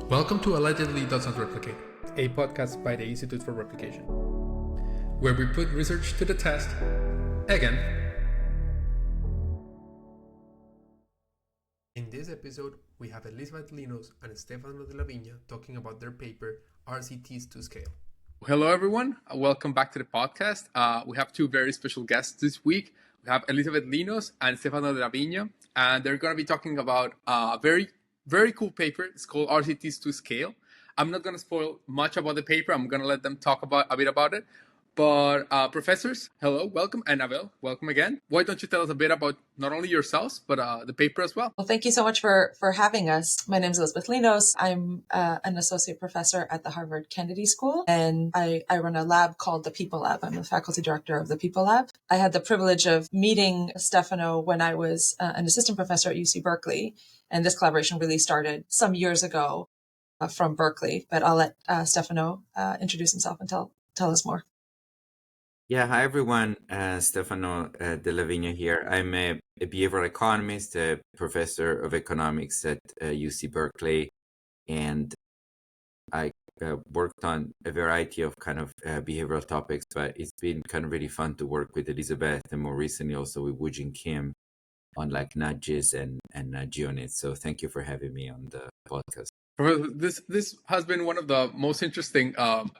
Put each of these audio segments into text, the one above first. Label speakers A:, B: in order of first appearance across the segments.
A: Welcome to Allegedly Doesn't Replicate, a podcast by the Institute for Replication, where we put research to the test again. In this episode, we have Elizabeth Linos and Stefano DellaVigna talking about their paper, RCTs to Scale. Hello, everyone. Welcome back to the podcast. We have two very special guests this week. We have Elizabeth Linos and Stefano DellaVigna, and they're going to be talking about a very cool paper. It's called RCTs to Scale. I'm not going to spoil much about the paper. I'm going to let them talk a bit about it. But professors, hello, welcome. And Abel, welcome again. Why don't you tell us a bit about not only yourselves, but the paper as well?
B: Well, thank you so much for having us. My name is Elizabeth Linos. I'm an associate professor at the Harvard Kennedy School, and I run a lab called the People Lab. I'm the faculty director of the People Lab. I had the privilege of meeting Stefano when I was an assistant professor at UC Berkeley, and this collaboration really started some years ago from Berkeley. But I'll let Stefano introduce himself and tell us more.
C: Yeah, hi everyone. Stefano DellaVigna here. I'm a behavioral economist, a professor of economics at UC Berkeley, and I worked on a variety of kind of behavioral topics, but it's been kind of really fun to work with Elizabeth and more recently also with Woojin Kim on like nudges and geonits. So thank you for having me on the podcast.
A: This has been one of the most interesting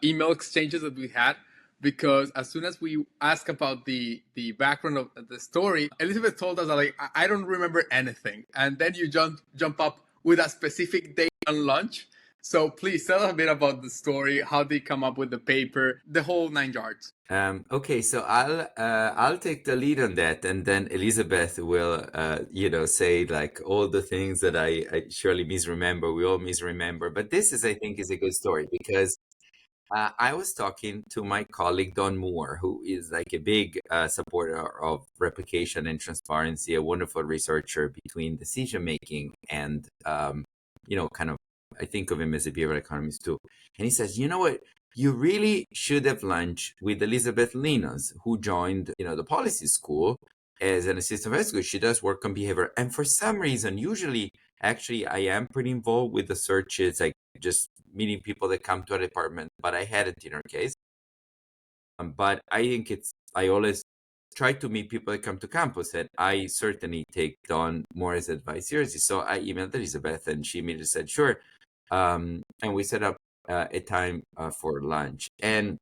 A: email exchanges that we had, because as soon as we asked about the background of the story, Elizabeth told us that, like, I don't remember anything. And then you jump up with a specific day on lunch. So please tell us a bit about the story, how they come up with the paper, the whole 9 yards.
C: Okay, so I'll take the lead on that, and then Elizabeth will, say like all the things that I surely misremember. We all misremember, but this is, I think, is a good story because I was talking to my colleague Don Moore, who is like a big supporter of replication and transparency, a wonderful researcher between decision making and kind of, I think of him as a behavioral economist too. And he says, you know what? You really should have lunch with Elizabeth Linos, who joined, the policy school as an assistant professor. She does work on behavior. And for some reason, usually, actually, I am pretty involved with the searches, like just meeting people that come to our department, but I hadn't in her case. But I think I always try to meet people that come to campus, and I certainly take Don Moore's advice seriously. So I emailed Elizabeth, and she immediately said, sure. And we set up a time for lunch. And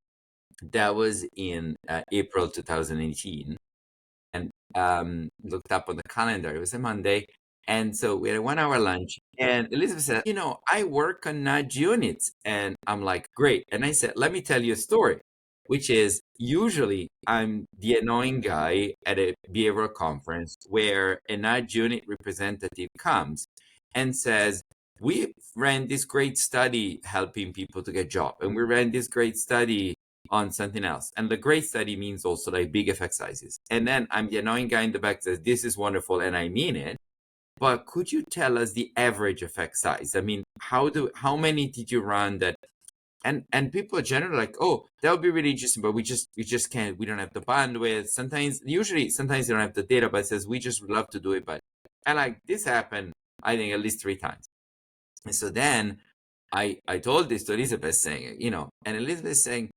C: that was in April 2018. And looked up on the calendar. It was a Monday. And so we had a 1 hour lunch. And Elizabeth said, I work on nudge units. And I'm like, great. And I said, let me tell you a story, which is usually I'm the annoying guy at a behavioral conference where a nudge unit representative comes and says, we ran this great study helping people to get jobs, and we ran this great study on something else. And the great study means also like big effect sizes. And then I'm the annoying guy in the back that says, this is wonderful, and I mean it. But could you tell us the average effect size? I mean, how many did you run that? And people are generally like, oh, that would be really interesting, but we just can't, we don't have the bandwidth. Sometimes they don't have the data, but it says, we just would love to do it. And like this happened, I think at least 3 times. And so then I told this to Elizabeth saying, and Elizabeth saying,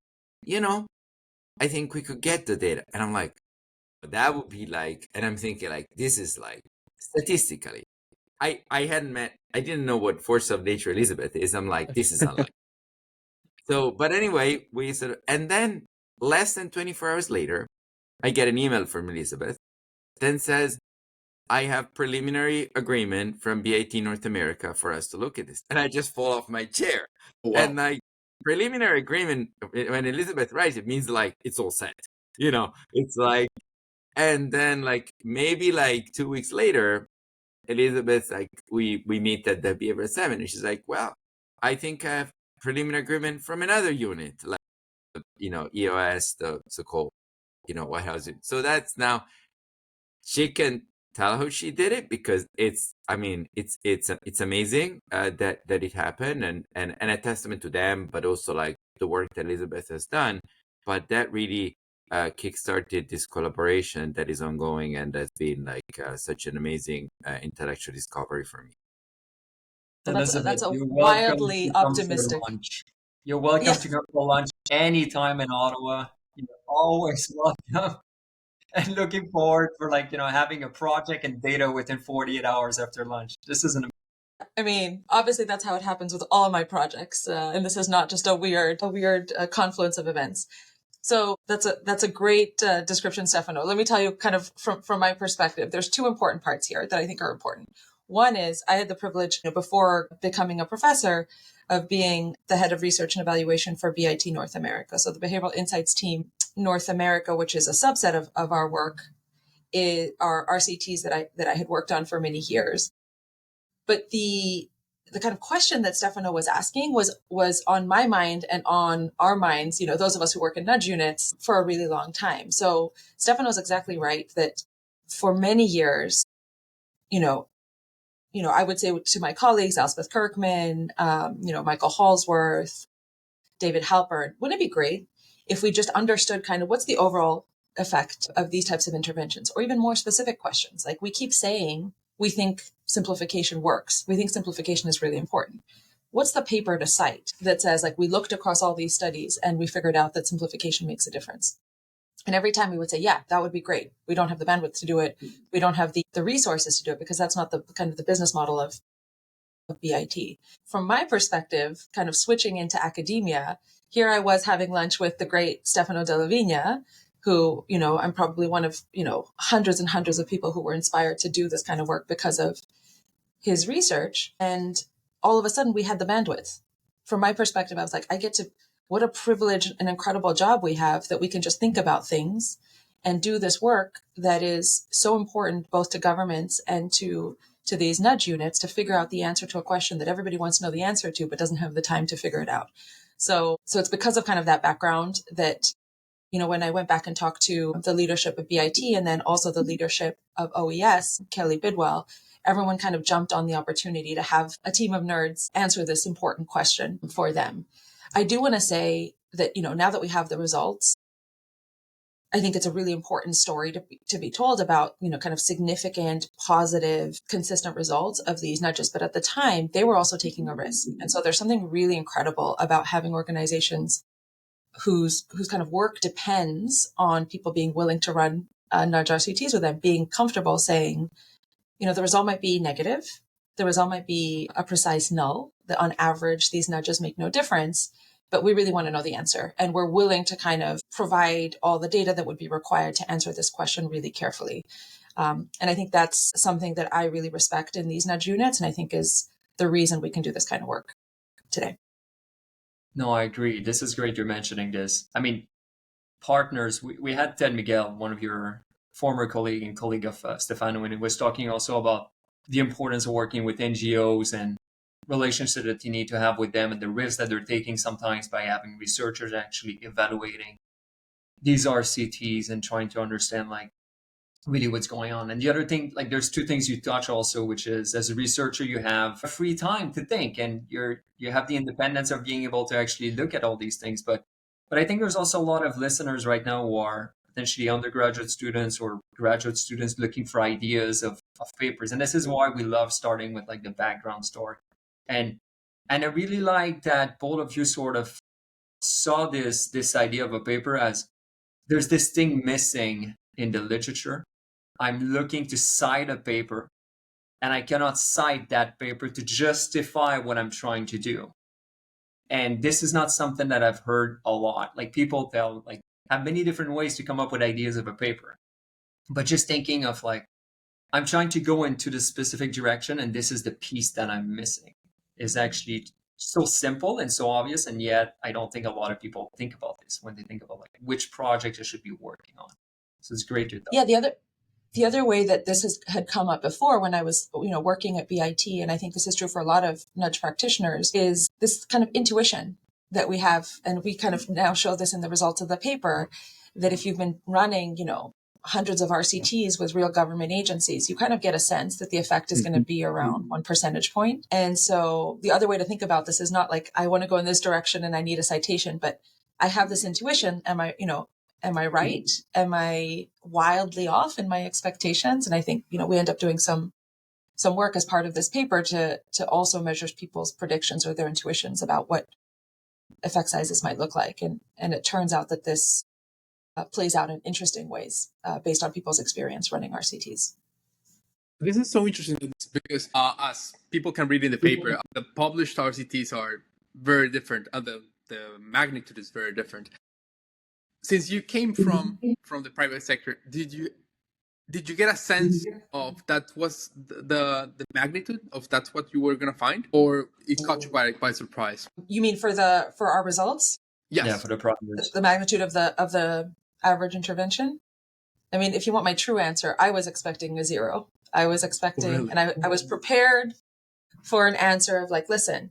C: I think we could get the data. And I'm like, that would be like, and I'm thinking like, this is like, statistically, I didn't know what force of nature Elizabeth is. I'm like, this is unlikely. So, but anyway, and then less than 24 hours later, I get an email from Elizabeth, then says, I have preliminary agreement from BIT North America for us to look at this. And I just fall off my chair.
A: Wow.
C: And like preliminary agreement, when Elizabeth writes, it means like it's all set. It's like, and then like maybe like 2 weeks later, Elizabeth's like, we meet at the behavior 7, and she's like, well, I think I have preliminary agreement from another unit, like EOS, the so-called, White House. So that's now she can tell how she did it, because it's amazing that it happened, and a testament to them, but also like the work that Elizabeth has done. But that really kickstarted this collaboration that is ongoing, and that's been like such an amazing intellectual discovery for me.
B: So
D: Elizabeth,
B: that's a
D: you're welcome
B: wildly
D: to come for
B: optimistic.
D: lunch. You're welcome
B: Yeah.
D: to come for lunch anytime in Ottawa. You're always welcome. And looking forward for having a project and data within 48 hours after lunch. This is an
B: I mean, obviously that's how it happens with all my projects, and this is not just a weird confluence of events. So that's a great description, Stefano. Let me tell you, kind of from my perspective, there's two important parts here that I think are important. One is I had the privilege, before becoming a professor, of being the head of research and evaluation for BIT North America. So the Behavioral Insights team North America, which is a subset of our work, are RCTs that I had worked on for many years. But the kind of question that Stefano was asking was on my mind and on our minds, those of us who work in nudge units, for a really long time. So Stefano's exactly right that for many years, I would say to my colleagues, Elspeth Kirkman, Michael Hallsworth, David Halpern, wouldn't it be great if we just understood kind of what's the overall effect of these types of interventions, or even more specific questions? Like, we keep saying we think simplification works. We think simplification is really important. What's the paper to cite that says, like, we looked across all these studies and we figured out that simplification makes a difference? And every time we would say, yeah, that would be great. We don't have the bandwidth to do it. We don't have the resources to do it, because that's not the kind of the business model of BIT. From my perspective, kind of switching into academia, here I was having lunch with the great Stefano DellaVigna, who, I'm probably one of, hundreds and hundreds of people who were inspired to do this kind of work because of his research. And all of a sudden we had the bandwidth. From my perspective, I was like, what a privilege and incredible job we have that we can just think about things and do this work that is so important both to governments and to these nudge units to figure out the answer to a question that everybody wants to know the answer to, but doesn't have the time to figure it out. So it's because of kind of that background that, when I went back and talked to the leadership of BIT and then also the leadership of OES, Kelly Bidwell, everyone kind of jumped on the opportunity to have a team of nerds answer this important question for them. I do want to say that, now that we have the results, I think it's a really important story to be told about, kind of significant, positive, consistent results of these nudges. But at the time, they were also taking a risk. And so there's something really incredible about having organizations whose kind of work depends on people being willing to run nudge RCTs with them, being comfortable saying, the result might be negative. The result might be a precise null, that on average, these nudges make no difference. But we really want to know the answer. And we're willing to kind of provide all the data that would be required to answer this question really carefully. And I think that's something that I really respect in these nudge units. And I think is the reason we can do this kind of work today.
D: No, I agree. This is great you're mentioning this. I mean, partners, we had Ted Miguel, one of your former colleague and colleague of Stefano, and he was talking also about the importance of working with NGOs and relationship that you need to have with them and the risks that they're taking sometimes by having researchers actually evaluating these RCTs and trying to understand really what's going on. And the other thing, there's two things you touch also, which is as a researcher, you have a free time to think and you have the independence of being able to actually look at all these things. But I think there's also a lot of listeners right now who are potentially undergraduate students or graduate students looking for ideas of papers. And this is why we love starting with the background story. And I really like that both of you sort of saw this idea of a paper as there's this thing missing in the literature. I'm looking to cite a paper, and I cannot cite that paper to justify what I'm trying to do. And this is not something that I've heard a lot. People have many different ways to come up with ideas of a paper. But just thinking of I'm trying to go into the specific direction, and this is the piece that I'm missing, is actually so simple and so obvious. And yet I don't think a lot of people think about this when they think about which project I should be working on. So it's great to know.
B: Yeah, the other way that this had come up before when I was, working at BIT, and I think this is true for a lot of nudge practitioners, is this kind of intuition that we have. And we kind of now show this in the results of the paper, that if you've been running, hundreds of RCTs with real government agencies, you kind of get a sense that the effect is going to be around 1 percentage point. And so the other way to think about this is not I want to go in this direction and I need a citation, but I have this intuition. Am I right? Am I wildly off in my expectations? And I think, we end up doing some some work as part of this paper to also measure people's predictions or their intuitions about what effect sizes might look like. And it turns out that this plays out in interesting ways based on people's experience running RCTs.
A: This is so interesting because as people can read in the paper, the published RCTs are very different. The magnitude is very different. Since you came from the private sector, did you get a sense of that was the magnitude of that's what you were going to find, or it caught you by surprise?
B: You mean for our results?
A: Yes.
D: Yeah, for the problems.
B: The magnitude of the average intervention. I mean, if you want my true answer, I was expecting a 0. I was expecting,
A: really?
B: and I was prepared for an answer of like, listen,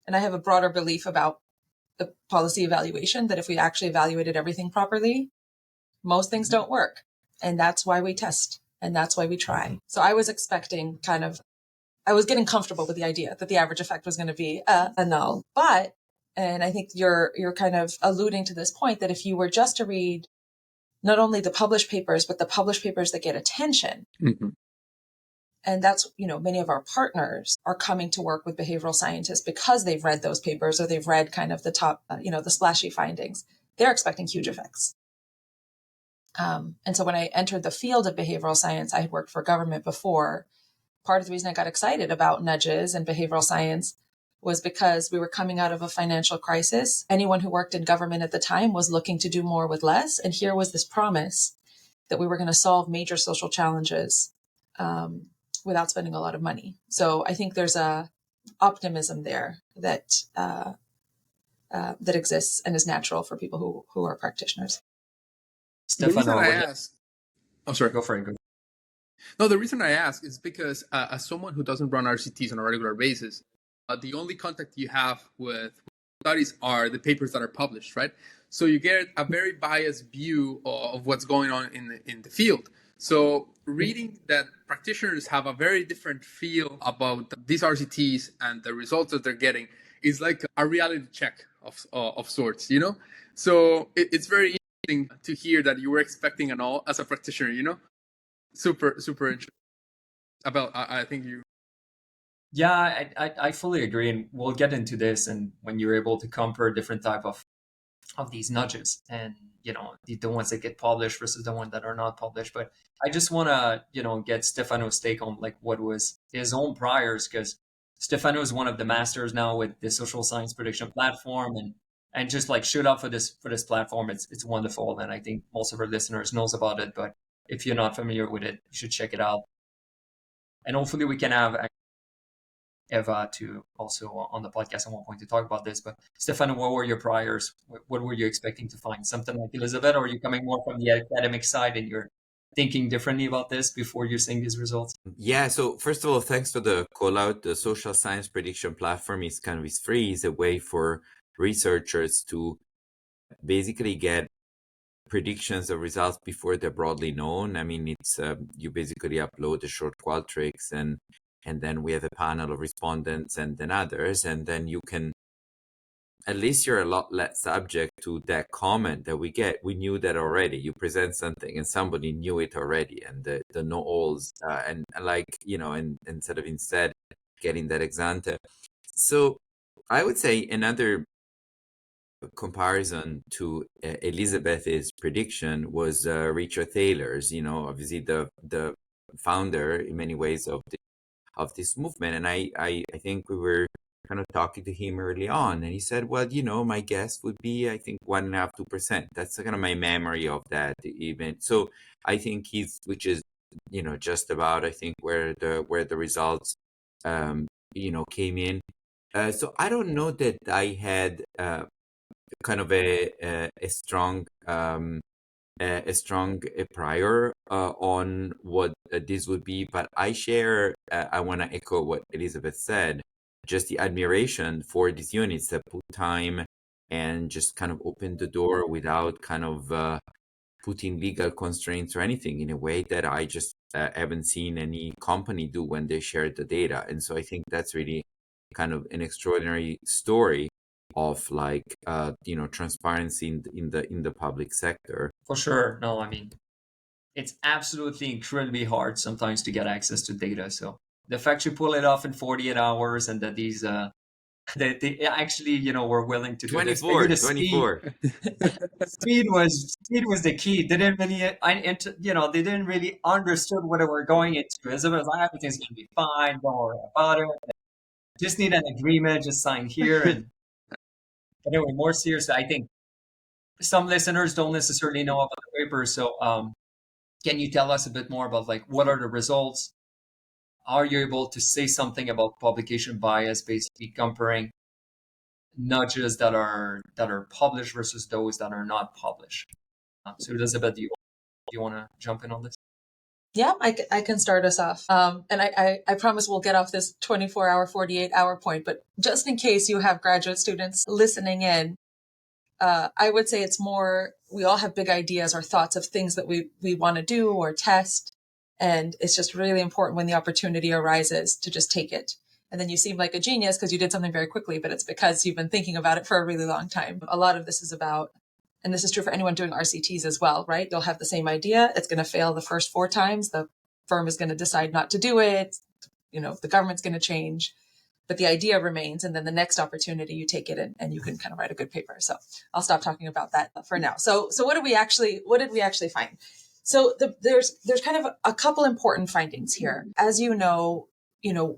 B: and I have a broader belief about the policy evaluation that if we actually evaluated everything properly, most things don't work. And that's why we test. And that's why we try. So I was expecting I was getting comfortable with the idea that the average effect was going to be a null. But, and I think you're kind of alluding to this point that if you were just to read not only the published papers, but the published papers that get attention, and that's, many of our partners are coming to work with behavioral scientists because they've read those papers or they've read kind of the top, the splashy findings. They're expecting huge effects. And so when I entered the field of behavioral science, I had worked for government before. Part of the reason I got excited about nudges and behavioral science was because we were coming out of a financial crisis. Anyone who worked in government at the time was looking to do more with less. And here was this promise that we were going to solve major social challenges without spending a lot of money. So I think there's a optimism there that that exists and is natural for people who are practitioners.
D: Stefano,
A: sorry.
D: Go for it.
A: No, the reason I ask is because as someone who doesn't run RCTs on a regular basis, the only contact you have with studies are the papers that are published, right? So you get a very biased view of what's going on in the field. So reading that practitioners have a very different feel about these RCTs and the results that they're getting is like a reality check of sorts, So it's very interesting to hear that you were expecting an all as a practitioner, Super, super interesting. I think you.
D: Yeah, I fully agree, and we'll get into this. And when you're able to compare different type of these nudges, and the ones that get published versus the ones that are not published. But I just want to get Stefano's take on like what was his own priors, because Stefano is one of the masters now with the social science prediction platform, and just like shoot up for this platform. It's wonderful, and I think most of our listeners knows about it. But if you're not familiar with it, you should check it out. And hopefully we can have Eva to also on the podcast at one point to talk about this. But Stefano, what were your priors? What were you expecting to find? Something like Elizabeth, or are you coming more from the academic side and you're thinking differently about this before you're seeing these results?
C: Yeah, so first of all, thanks for the call out. The social science prediction platform is free. It's a way for researchers to basically get predictions of results before they're broadly known. I mean, it's you basically upload the short Qualtrics and then we have a panel of respondents and then others, and then you can, at least you're a lot less subject to that comment that we get. We knew that already. You present something and somebody knew it already, and the know-alls and instead getting that ex ante. So I would say another comparison to Elizabeth's prediction was Richard Thaler's, obviously the founder in many ways of this movement. And I think we were kind of talking to him early on, and he said, well, my guess would be, I think 1.5%, 2%. That's kind of my memory of that event. So I think which is, just about, I think where the results, came in. So I don't know that I had kind of a strong prior on what this would be, but I want to echo what Elizabeth said, just the admiration for these units that put time and just kind of open the door without kind of putting legal constraints or anything, in a way that I just haven't seen any company do when they share the data. And so I think that's really kind of an extraordinary story of transparency in the public sector.
D: For sure. No, I mean, it's absolutely incredibly hard sometimes to get access to data. So the fact you pull it off in 48 hours and that these they actually, were willing to do this.
C: 24,
D: Maybe the
C: 24.
D: speed was the key. They didn't really, they didn't really understood what they were going into. As it was like, everything's gonna be fine. Don't worry about it. Just need an agreement. Just sign here. And anyway, more seriously, I think some listeners don't necessarily know about the paper. So, can you tell us a bit more about like what are the results? Are you able to say something about publication bias, basically comparing nudges that are published versus those that are not published? So Elizabeth, do you want to jump in on this?
B: Yeah, I can start us off. And I promise we'll get off this 24-hour, 48-hour point, but just in case you have graduate students listening in, I would say it's more, we all have big ideas or thoughts of things that we want to do or test. And it's just really important when the opportunity arises to just take it. And then you seem like a genius because you did something very quickly, but it's because you've been thinking about it for a really long time. A lot of this is about, and this is true for anyone doing RCTs as well, right? You'll have the same idea. It's going to fail the first 4 times. The firm is going to decide not to do it. The government's going to change, but the idea remains. And then the next opportunity, you take it and you can kind of write a good paper. So I'll stop talking about that for now. So what did we actually find? So there's kind of a couple important findings here. As you know,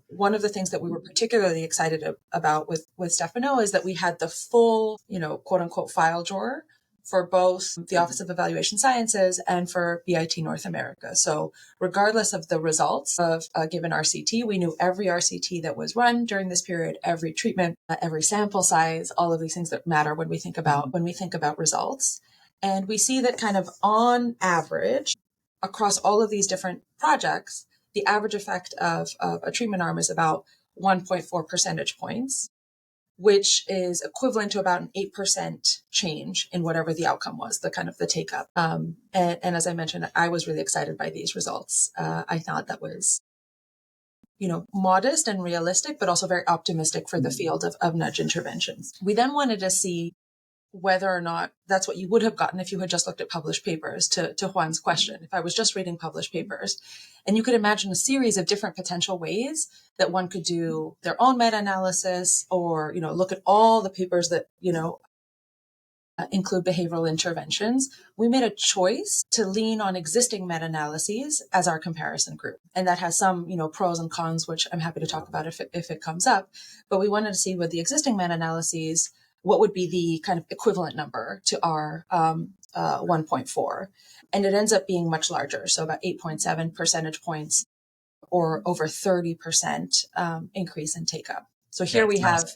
B: one of the things that we were particularly excited about with Stefano is that we had the full, quote unquote file drawer for both the Office of Evaluation Sciences and for BIT North America. So regardless of the results of a given RCT, we knew every RCT that was run during this period, every treatment, every sample size, all of these things that matter when we think about results. And we see that kind of on average, across all of these different projects, the average effect of a treatment arm is about 1.4 percentage points, which is equivalent to about an 8% change in whatever the outcome was, the take up. And as I mentioned, I was really excited by these results. I thought that was, modest and realistic, but also very optimistic for the field of nudge interventions. We then wanted to see whether or not that's what you would have gotten if you had just looked at published papers, to Juan's question. If I was just reading published papers, and you could imagine a series of different potential ways that one could do their own meta-analysis or, look at all the papers that, include behavioral interventions, we made a choice to lean on existing meta-analyses as our comparison group. And that has some, pros and cons, which I'm happy to talk about if it comes up. But we wanted to see with the existing meta-analyses, what would be the kind of equivalent number to our 1.4. And it ends up being much larger. So about 8.7 percentage points or over 30% increase in take up. So here we have,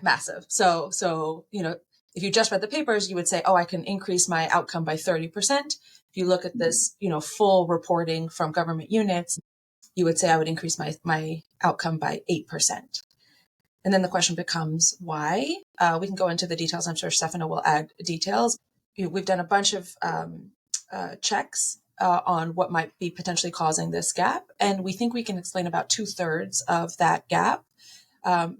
B: massive. So, if you just read the papers, you would say, I can increase my outcome by 30%. If you look at this, full reporting from government units, you would say I would increase my outcome by 8%. And then the question becomes why? We can go into the details. I'm sure Stefano will add details. We've done a bunch of checks on what might be potentially causing this gap. And we think we can explain about 2/3 of that gap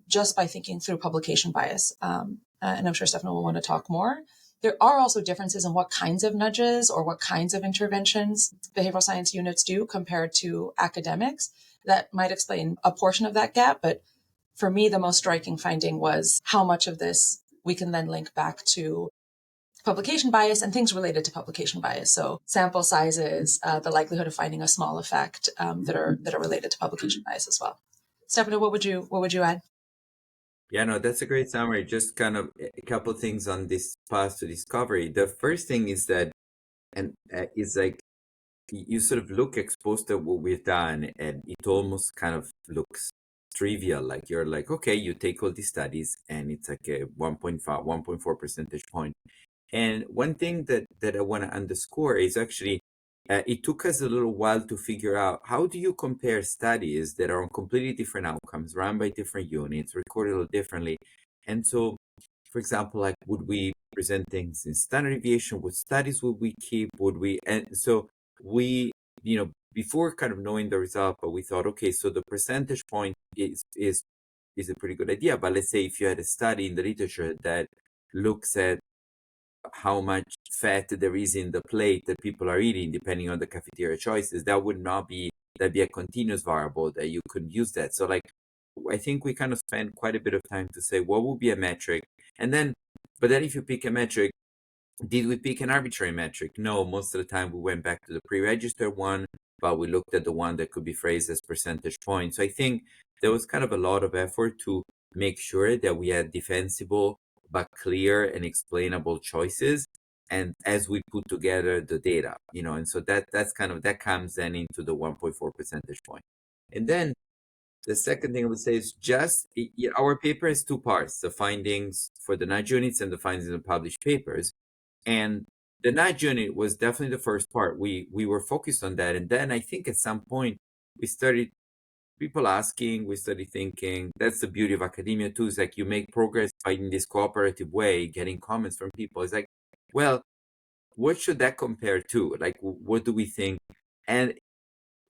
B: just by thinking through publication bias. And I'm sure Stefano will want to talk more. There are also differences in what kinds of nudges or what kinds of interventions behavioral science units do compared to academics. That might explain a portion of that gap, but for me, the most striking finding was how much of this we can then link back to publication bias and things related to publication bias. So sample sizes, the likelihood of finding a small effect that are related to publication bias as well. Stefano, what would you add?
C: Yeah, no, that's a great summary. Just kind of a couple of things on this path to discovery. The first thing is that, and is like you sort of look exposed to what we've done, and it almost kind of looks trivial. Like you're like, okay, you take all these studies, and it's like a 1.4 percentage point. And one thing that I want to underscore is actually, it took us a little while to figure out how do you compare studies that are on completely different outcomes, run by different units, recorded a little differently. And so, for example, like, would we present things in standard deviation? What studies would we keep? And so we, before kind of knowing the result, but we thought, okay, so the percentage point is a pretty good idea. But let's say if you had a study in the literature that looks at how much fat there is in the plate that people are eating, depending on the cafeteria choices, that would not be that be a continuous variable that you could use that. So like, I think we kind of spend quite a bit of time to say what would be a metric. And then, but then if you pick a metric, did we pick an arbitrary metric? No, most of the time we went back to the pre-registered one, but we looked at the one that could be phrased as percentage points. So I think there was kind of a lot of effort to make sure that we had defensible but clear and explainable choices. And as we put together the data, and so that's kind of, that comes then into the 1.4 percentage point. And then the second thing I would say is just our paper has two parts: the findings for the nudge units and the findings in the published papers. And the nudge unit was definitely the first part. We were focused on that, and then I think at some point we started people asking, we started thinking. That's the beauty of academia too. Is like you make progress by in this cooperative way, getting comments from people. It's like, well, what should that compare to? Like, what do we think? And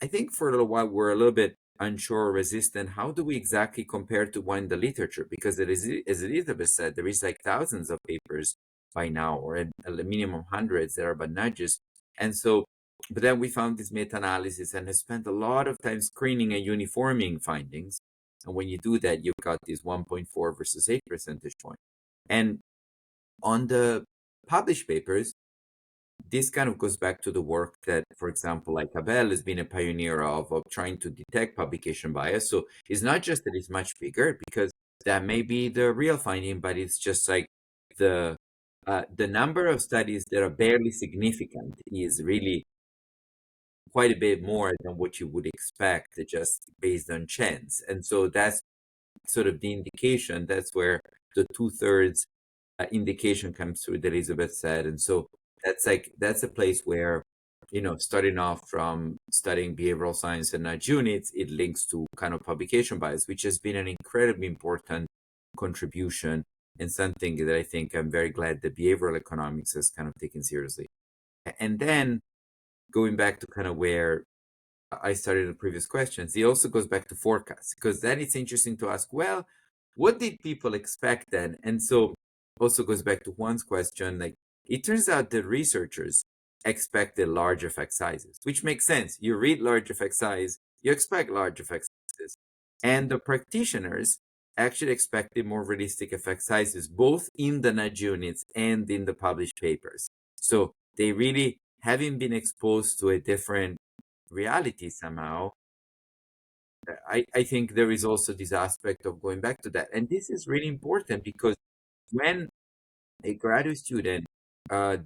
C: I think for a little while we're a little bit unsure or resistant. How do we exactly compare to one in the literature? Because it is, as Elizabeth said, there is like thousands of papers by now, or at a minimum hundreds that are about nudges. And so, but then we found this meta-analysis and have spent a lot of time screening and uniforming findings. And when you do that, you've got this 1.4 versus 8 percentage point. And on the published papers, this kind of goes back to the work that, for example, like Abel has been a pioneer of trying to detect publication bias. So it's not just that it's much bigger, because that may be the real finding, but it's just like the number of studies that are barely significant is really quite a bit more than what you would expect just based on chance. And so that's sort of the indication. That's where the 2/3 indication comes through that Elizabeth said. And so that's a place where, starting off from studying behavioral science and nudge units, it links to kind of publication bias, which has been an incredibly important contribution and something that I think I'm very glad that behavioral economics has kind of taken seriously. And then going back to kind of where I started in the previous questions, it also goes back to forecasts, because then it's interesting to ask, well, what did people expect then? And so also goes back to Juan's question, like, it turns out that researchers expected large effect sizes, which makes sense. You read large effect size, you expect large effect sizes. And the practitioners actually expected more realistic effect sizes, both in the nudge units and in the published papers. So they really, having been exposed to a different reality somehow, I think there is also this aspect of going back to that. And this is really important, because when a graduate student a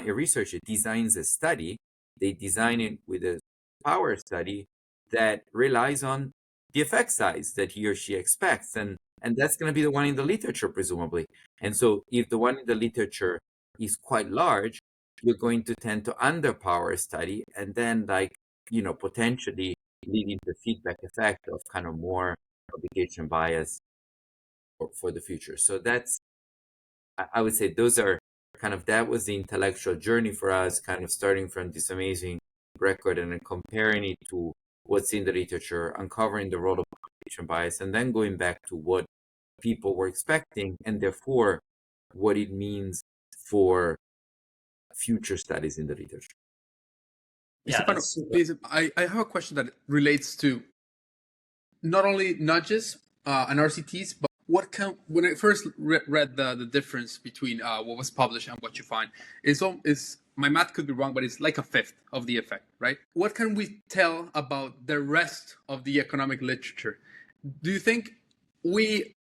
C: researcher designs a study, they design it with a power study that relies on the effect size that he or she expects. And that's going to be the one in the literature, presumably. And so if the one in the literature is quite large, you're going to tend to underpower a study, and then potentially leading to feedback effect of kind of more publication bias for the future. So that's, I would say those are kind of, that was the intellectual journey for us, kind of starting from this amazing record and then comparing it to what's in the literature, uncovering the role of publication bias, and then going back to what people were expecting, and therefore what it means for future studies in the literature.
A: Yeah, Stefano, I have a question that relates to not only nudges and RCTs, but when I first read the difference between what was published and what you find, is my math could be wrong, but it's like a fifth of the effect, right? What can we tell about the rest of the economic literature? Do you think we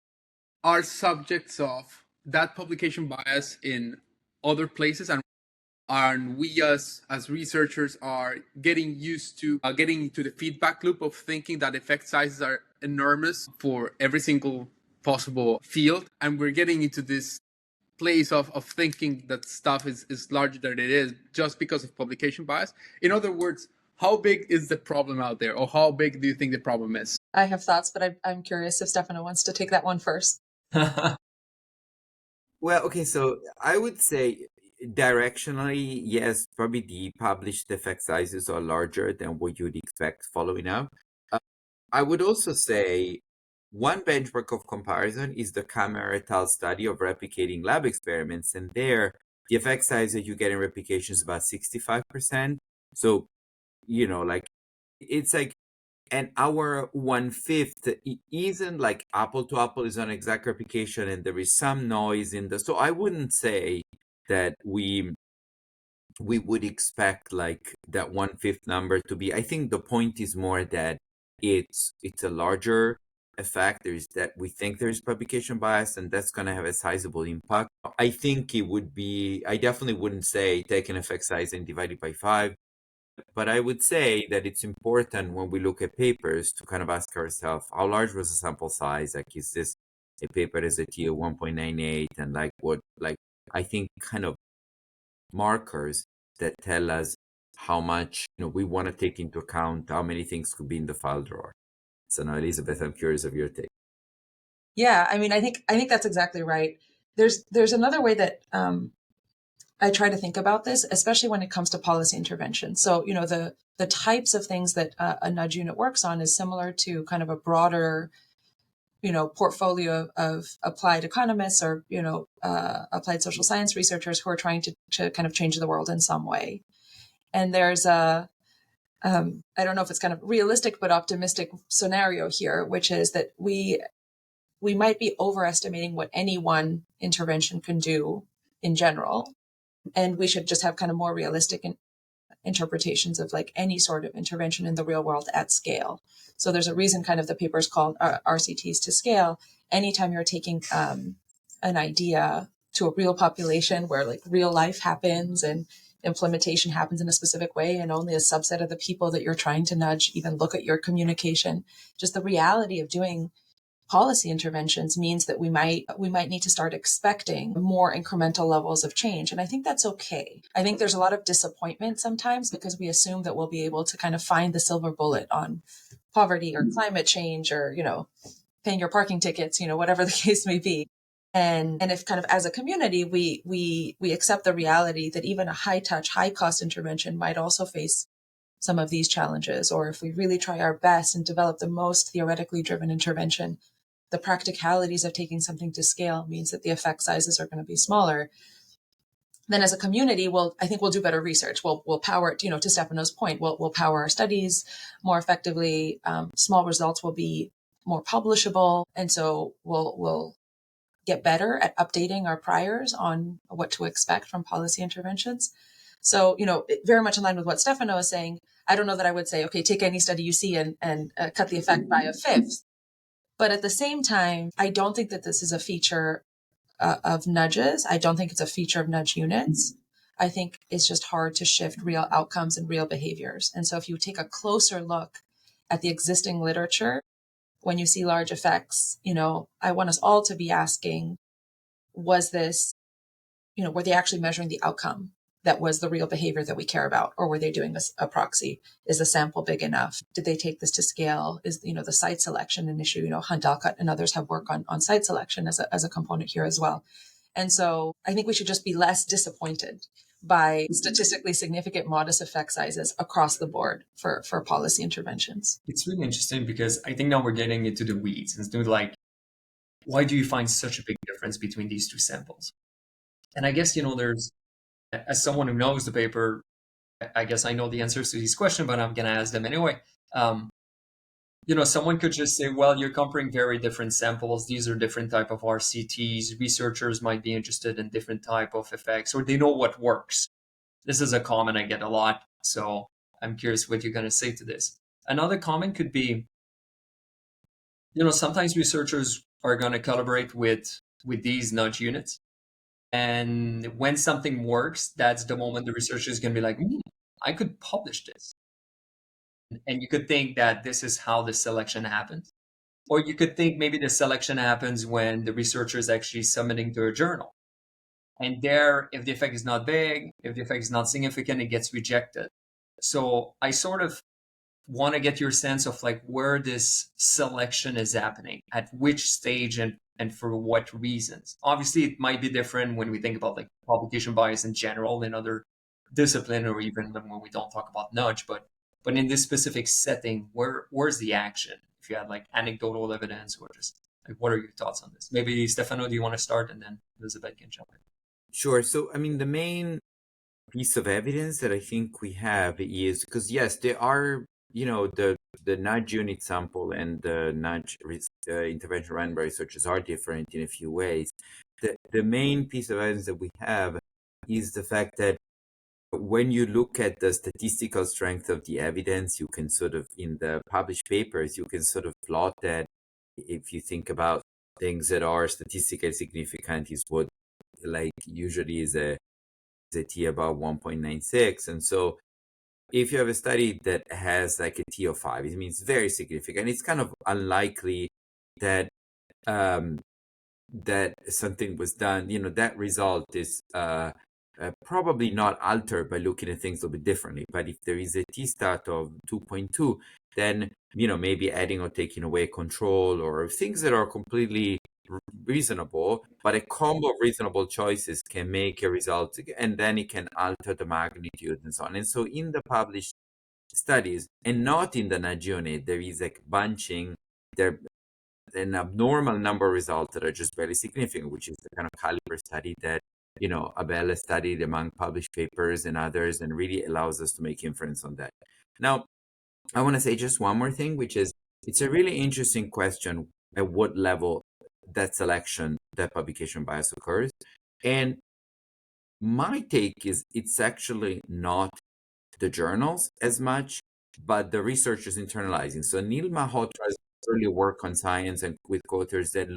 A: are subjects of that publication bias in other places, and we as researchers are getting used to getting into the feedback loop of thinking that effect sizes are enormous for every single possible field, and we're getting into this place of thinking that stuff is larger than it is just because of publication bias? In other words, how big is the problem out there, or how big do you think the problem is?
B: I have thoughts, but I'm curious if Stefano wants to take that one first.
C: Well, okay, so I would say directionally, yes, probably the published effect sizes are larger than what you'd expect following up. I would also say one benchmark of comparison is the Kammer et al. Study of replicating lab experiments. And there, the effect size that you get in replication is about 65%. So, it's like And our 1/5 isn't like apple to apple, is an exact replication, and there is some noise in the. So I wouldn't say that we would expect like that 1/5 number to be. I think the point is more that it's a larger effect. There's that we think there's publication bias, and that's going to have a sizable impact. I think it would be. I definitely wouldn't say take an effect size and divide it by 5. But I would say that it's important when we look at papers to kind of ask ourselves, how large was the sample size? Like, is this a paper as a T of 1.98? And like what, like, I think kind of markers that tell us how much, we want to take into account how many things could be in the file drawer. So now, Elizabeth, I'm curious of your take.
B: Yeah, I mean, I think that's exactly right. There's another way that I try to think about this, especially when it comes to policy intervention. So, the types of things that a nudge unit works on is similar to kind of a broader, portfolio of applied economists or, applied social science researchers who are trying to kind of change the world in some way. And there's I don't know if it's kind of realistic, but optimistic scenario here, which is that we might be overestimating what any one intervention can do in general. And we should just have kind of more realistic interpretations of like any sort of intervention in the real world at scale. So there's a reason kind of the paper is called RCTs to scale. Anytime you're taking an idea to a real population where like real life happens and implementation happens in a specific way, and only a subset of the people that you're trying to nudge even look at your communication, just the reality of doing policy interventions means that we might need to start expecting more incremental levels of change. And I think that's okay. I think there's a lot of disappointment sometimes because we assume that we'll be able to kind of find the silver bullet on poverty or climate change or, paying your parking tickets, whatever the case may be. And if kind of as a community, we accept the reality that even a high touch, high cost intervention might also face some of these challenges. Or if we really try our best and develop the most theoretically driven intervention, the practicalities of taking something to scale means that the effect sizes are going to be smaller. Then as a community, I think we'll do better research. We'll power it, to Stefano's point, we'll power our studies more effectively. Small results will be more publishable. And so we'll get better at updating our priors on what to expect from policy interventions. So, very much in line with what Stefano is saying, I don't know that I would say, okay, take any study you see and cut the effect by a fifth. But at the same time, I don't think that this is a feature of nudges. I don't think it's a feature of nudge units. I think it's just hard to shift real outcomes and real behaviors. And so if you take a closer look at the existing literature, when you see large effects, I want us all to be asking, was this, were they actually measuring the outcome that was the real behavior that we care about? Or were they doing a proxy? Is the sample big enough? Did they take this to scale? Is, the site selection an issue? Hunt, Alcott, and others have work on site selection as a component here as well. And so I think we should just be less disappointed by statistically significant modest effect sizes across the board for policy interventions.
D: It's really interesting because I think now we're getting into the weeds. And it's like, why do you find such a big difference between these two samples? And I guess, there's, as someone who knows the paper, I guess I know the answers to these questions, but I'm going to ask them anyway. Someone could just say, well, you're comparing very different samples. These are different type of RCTs. Researchers might be interested in different type of effects, or they know what works. This is a comment I get a lot. So I'm curious what you're going to say to this. Another comment could be, sometimes researchers are going to collaborate with these nudge units. And when something works, that's the moment the researcher is going to be like, I could publish this. And you could think that this is how the selection happens. Or you could think maybe the selection happens when the researcher is actually submitting to a journal. And there, if the effect is not big, if the effect is not significant, it gets rejected. So I sort of want to get your sense of like where this selection is happening, at which stage and for what reasons. Obviously, it might be different when we think about like publication bias in general in other discipline, or even when we don't talk about nudge. But in this specific setting, where's the action? If you had like anecdotal evidence, or just like, what are your thoughts on this? Maybe Stefano, do you want to start, and then Elizabeth can jump in?
C: Sure. So, I mean, the main piece of evidence that I think we have is because, yes, there are, the the nudge unit sample and the nudge intervention randomized researches are different in a few ways. The main piece of evidence that we have is the fact that when you look at the statistical strength of the evidence, you can sort of, in the published papers, you can sort of plot that. If you think about things that are statistically significant, is what like usually is a T about 1.96. And so if you have a study that has like a T of 5, it means very significant. It's kind of unlikely that that something was done, that result is probably not altered by looking at things a little bit differently. But if there is a T-stat of 2.2, then, maybe adding or taking away control or things that are completely reasonable, but a combo of reasonable choices can make a result, and then it can alter the magnitude and so on. And so in the published studies, and not in the nudge unit, there is like bunching, there an abnormal number of results that are just very significant, which is the kind of caliber study that, Abella studied among published papers and others, and really allows us to make inference on that. Now, I want to say just one more thing, which is it's a really interesting question at what level that selection, that publication bias occurs. And my take is it's actually not the journals as much, but the researchers internalizing. So Neil Malhotra's early work on science and with co-authors that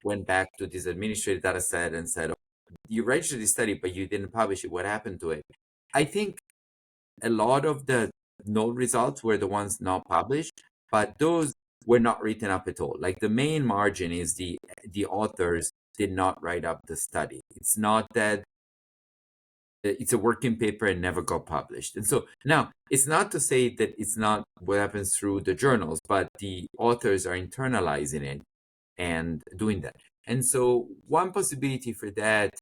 C: went back to this administrative data set and said, oh, you registered this study, but you didn't publish it. What happened to it? I think a lot of the null results were the ones not published, but those were not written up at all. Like the main margin is the authors did not write up the study. It's not that it's a working paper and never got published. And so now it's not to say that it's not what happens through the journals, but the authors are internalizing it and doing that. And so one possibility for that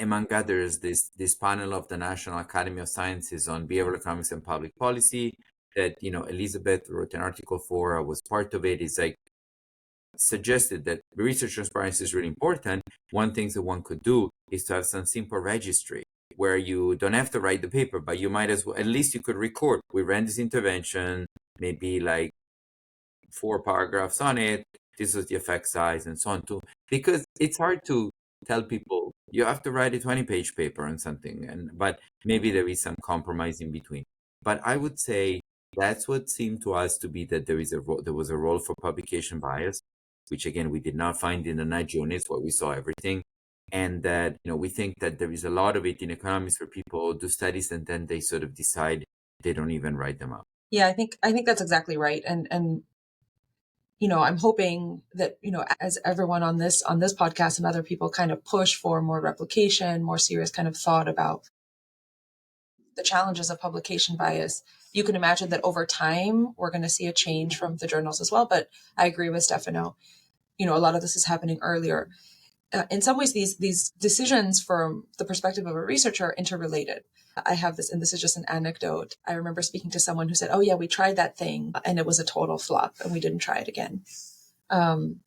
C: among others, this panel of the National Academy of Sciences on Behavioral Economics and Public Policy that, Elizabeth wrote an article for, I was part of it, is like suggested that research transparency is really important. One thing that one could do is to have some simple registry where you don't have to write the paper, but you might as well, at least you could record, we ran this intervention, maybe like 4 paragraphs on it, this was the effect size and so on too, because it's hard to tell people you have to write a 20-page paper on something, but maybe there is some compromise in between. But I would say that's what seemed to us to be that there was a role for publication bias, which again we did not find in the nudge units where we saw everything, and that we think that there is a lot of it in economics where people do studies and then they sort of decide they don't even write them up.
B: Yeah, I think that's exactly right, and I'm hoping that, as everyone on this podcast and other people kind of push for more replication, more serious kind of thought about the challenges of publication bias, you can imagine that over time, we're going to see a change from the journals as well. But I agree with Stefano. A lot of this is happening earlier. In some ways, these decisions from the perspective of a researcher are interrelated. I have this, and this is just an anecdote. I remember speaking to someone who said, oh yeah, we tried that thing and it was a total flop and we didn't try it again. And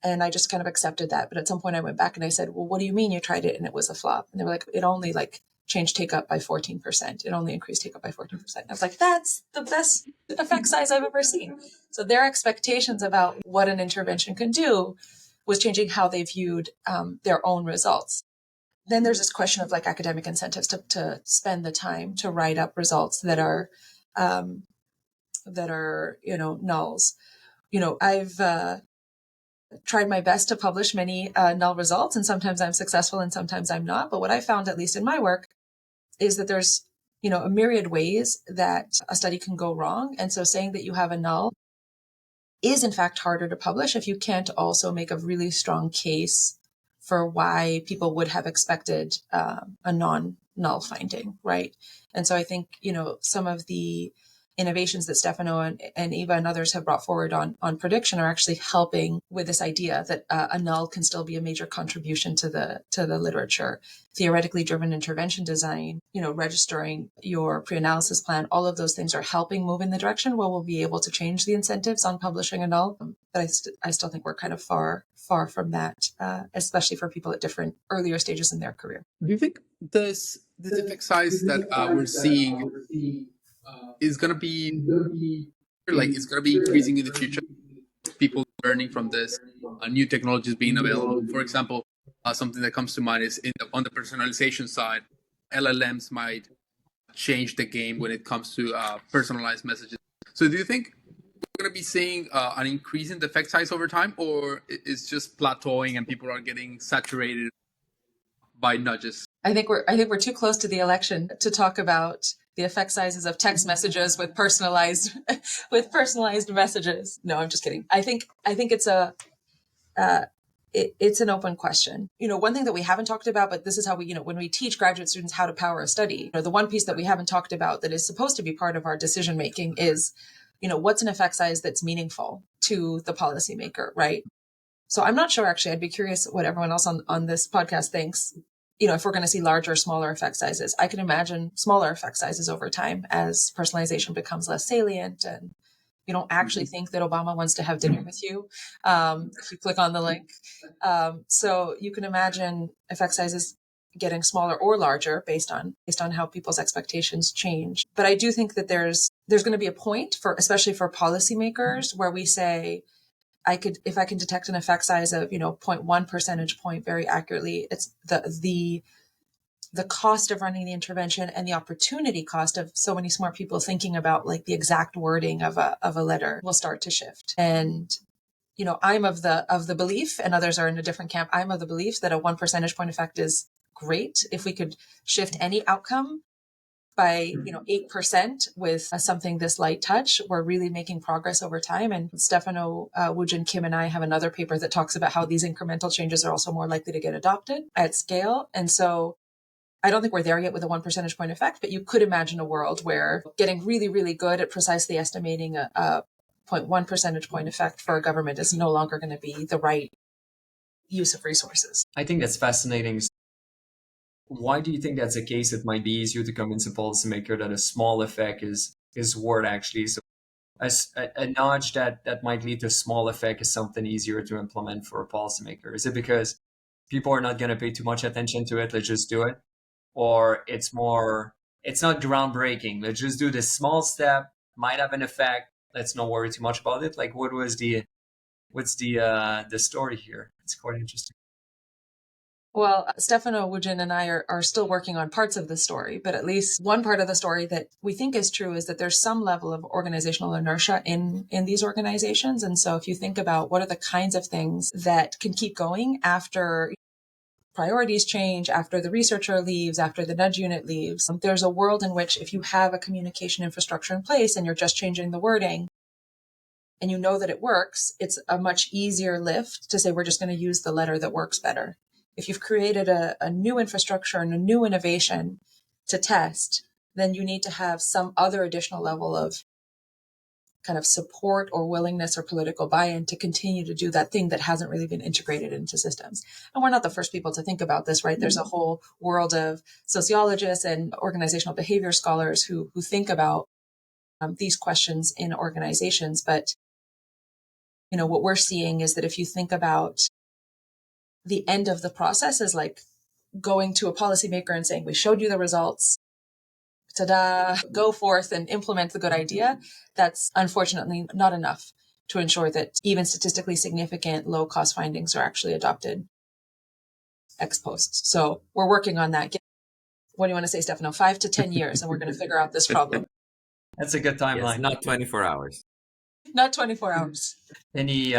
B: I just kind of accepted that. But at some point I went back and I said, well, what do you mean you tried it and it was a flop? And they were like, it only changed take up by 14%. It only increased take up by 14%. I was like, that's the best effect size I've ever seen. So their expectations about what an intervention can do was changing how they viewed their own results. Then there's this question of academic incentives to spend the time to write up results that are nulls. I've tried my best to publish many null results, and sometimes I'm successful and sometimes I'm not. But what I found, at least in my work, is that there's a myriad ways that a study can go wrong. And so saying that you have a null is in fact harder to publish if you can't also make a really strong case for why people would have expected a non-null finding, right? And so I think, some of the innovations that Stefano and Eva and others have brought forward on prediction are actually helping with this idea that a null can still be a major contribution to the literature. Theoretically driven intervention design, registering your pre-analysis plan, all of those things are helping move in the direction where we'll be able to change the incentives on publishing a null. But I still think we're kind of far from that, especially for people at different earlier stages in their career.
A: Do you think this effect size that we're seeing is going to be it's going to be increasing in the future. People learning from this, new technologies being available. For example, something that comes to mind is on the personalization side, LLMs might change the game when it comes to personalized messages. So do you think we're going to be seeing an increase in the effect size over time, or it's just plateauing and people are getting saturated by nudges?
B: I think we're too close to the election to talk about the effect sizes of text messages with personalized messages. No, I'm just kidding. I think it's it's an open question. One thing that we haven't talked about, but this is how we, when we teach graduate students how to power a study, the one piece that we haven't talked about that is supposed to be part of our decision making is, what's an effect size that's meaningful to the policymaker, right? So I'm not sure, actually. I'd be curious what everyone else on this podcast thinks. If we're going to see larger or smaller effect sizes. I can imagine smaller effect sizes over time as personalization becomes less salient and you don't actually think that Obama wants to have dinner with you if you click on the link. So you can imagine effect sizes getting smaller or larger based on how people's expectations change. But I do think that there's going to be a point especially for policymakers where we say, if I can detect an effect size of, 0.1 percentage point very accurately, it's the cost of running the intervention and the opportunity cost of so many smart people thinking about like the exact wording of a letter will start to shift. And, I'm of the belief, and others are in a different camp. I'm of the belief that a 1 percentage point effect is great. If we could shift any outcome by 8% with something this light touch, we're really making progress over time. And Stefano, Wujin, Kim, and I have another paper that talks about how these incremental changes are also more likely to get adopted at scale. And so I don't think we're there yet with a 1 percentage point effect, but you could imagine a world where getting really, really good at precisely estimating a 0.1 percentage point effect for a government is no longer going to be the right use of resources.
D: I think that's fascinating. Why do you think that's the case? It might be easier to convince a policymaker that a small effect is worth actually. So a nudge that might lead to a small effect is something easier to implement for a policymaker. Is it because people are not going to pay too much attention to it? Let's just do it. Or it's not groundbreaking. Let's just do this small step, might have an effect. Let's not worry too much about it. Like what's the story here? It's quite interesting.
B: Well, Stefano, Wujin, and I are still working on parts of the story, but at least one part of the story that we think is true is that there's some level of organizational inertia in these organizations. And so if you think about what are the kinds of things that can keep going after priorities change, after the researcher leaves, after the nudge unit leaves, there's a world in which if you have a communication infrastructure in place and you're just changing the wording, and you know that it works, it's a much easier lift to say, we're just going to use the letter that works better. If you've created a new infrastructure and a new innovation to test, then you need to have some other additional level of kind of support or willingness or political buy-in to continue to do that thing that hasn't really been integrated into systems. And we're not the first people to think about this, right? There's a whole world of sociologists and organizational behavior scholars who think about these questions in organizations. But, what we're seeing is that if you think about the end of the process is like going to a policymaker and saying, we showed you the results, ta-da, go forth and implement the good idea. That's unfortunately not enough to ensure that even statistically significant low-cost findings are actually adopted ex post. So we're working on that. What do you want to say, Stefano? 5 to 10 years, and we're going to figure out this problem.
D: That's a good timeline.
C: Yes, not 24 hours.
B: Not 24 hours. Any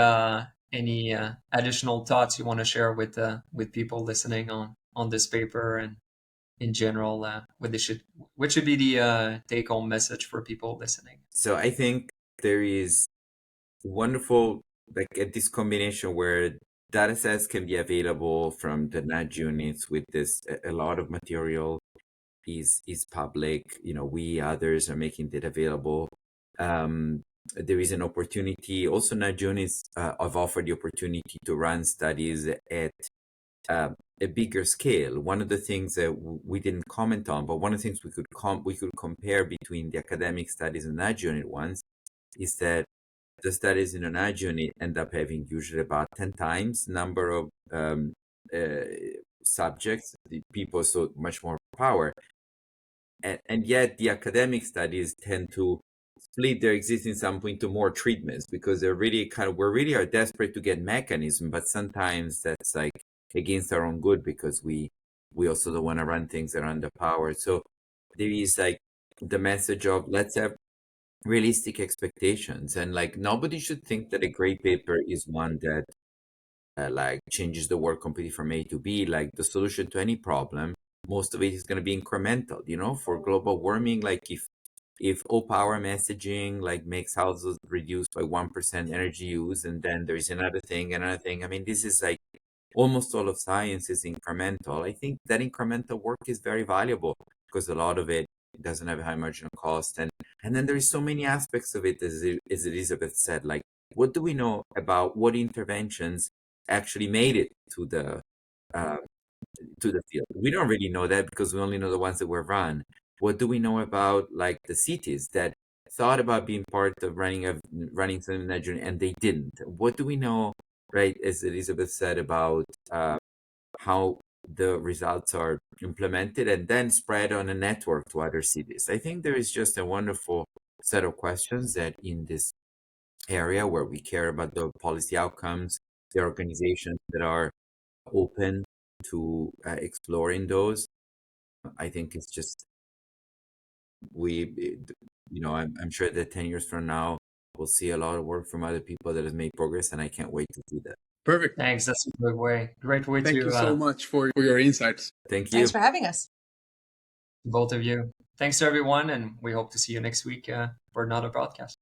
D: additional thoughts you want to share with people listening on this paper and in general, what should be the take-home message for people listening?
C: So I think there is wonderful, like at this combination where data sets can be available from the nudge units with this, a lot of material is public. We others are making it available. There is an opportunity. Also, nudge units have offered the opportunity to run studies at a bigger scale. One of the things that we didn't comment on, but one of the things we could compare between the academic studies and nudge unit ones is that the studies in a nudge unit end up having usually about 10 times number of subjects, the people, so much more power. and yet the academic studies tend to split their existing sample into more treatments because they're really we really are desperate to get mechanism, but sometimes that's like against our own good because we also don't want to run things that are underpowered. So there is like the message of let's have realistic expectations, and like nobody should think that a great paper is one that like changes the world completely from A to B. Like the solution to any problem, most of it is going to be incremental. For global warming, like if all power messaging like makes houses reduce by 1% energy use, and then there's another thing. I mean, this is like almost all of science is incremental. I think that incremental work is very valuable because a lot of it doesn't have a high marginal cost, and then there is so many aspects of it, as Elizabeth said. Like, what do we know about what interventions actually made it to the field? We don't really know that because we only know the ones that were run. What do we know about like the cities that thought about being part of running some energy and they didn't? What do we know, right, as Elizabeth said, about how the results are implemented and then spread on a network to other cities? I think there is just a wonderful set of questions that in this area where we care about the policy outcomes, the organizations that are open to exploring those, I think it's just I'm sure that 10 years from now we'll see a lot of work from other people that have made progress, and I can't wait to see that.
A: Perfect.
D: Thanks. That's a great way to
A: Thank you so much for your insights.
C: Thank you.
B: Thanks for having us.
D: both of you. Thanks to everyone, and we hope to see you next week for another broadcast.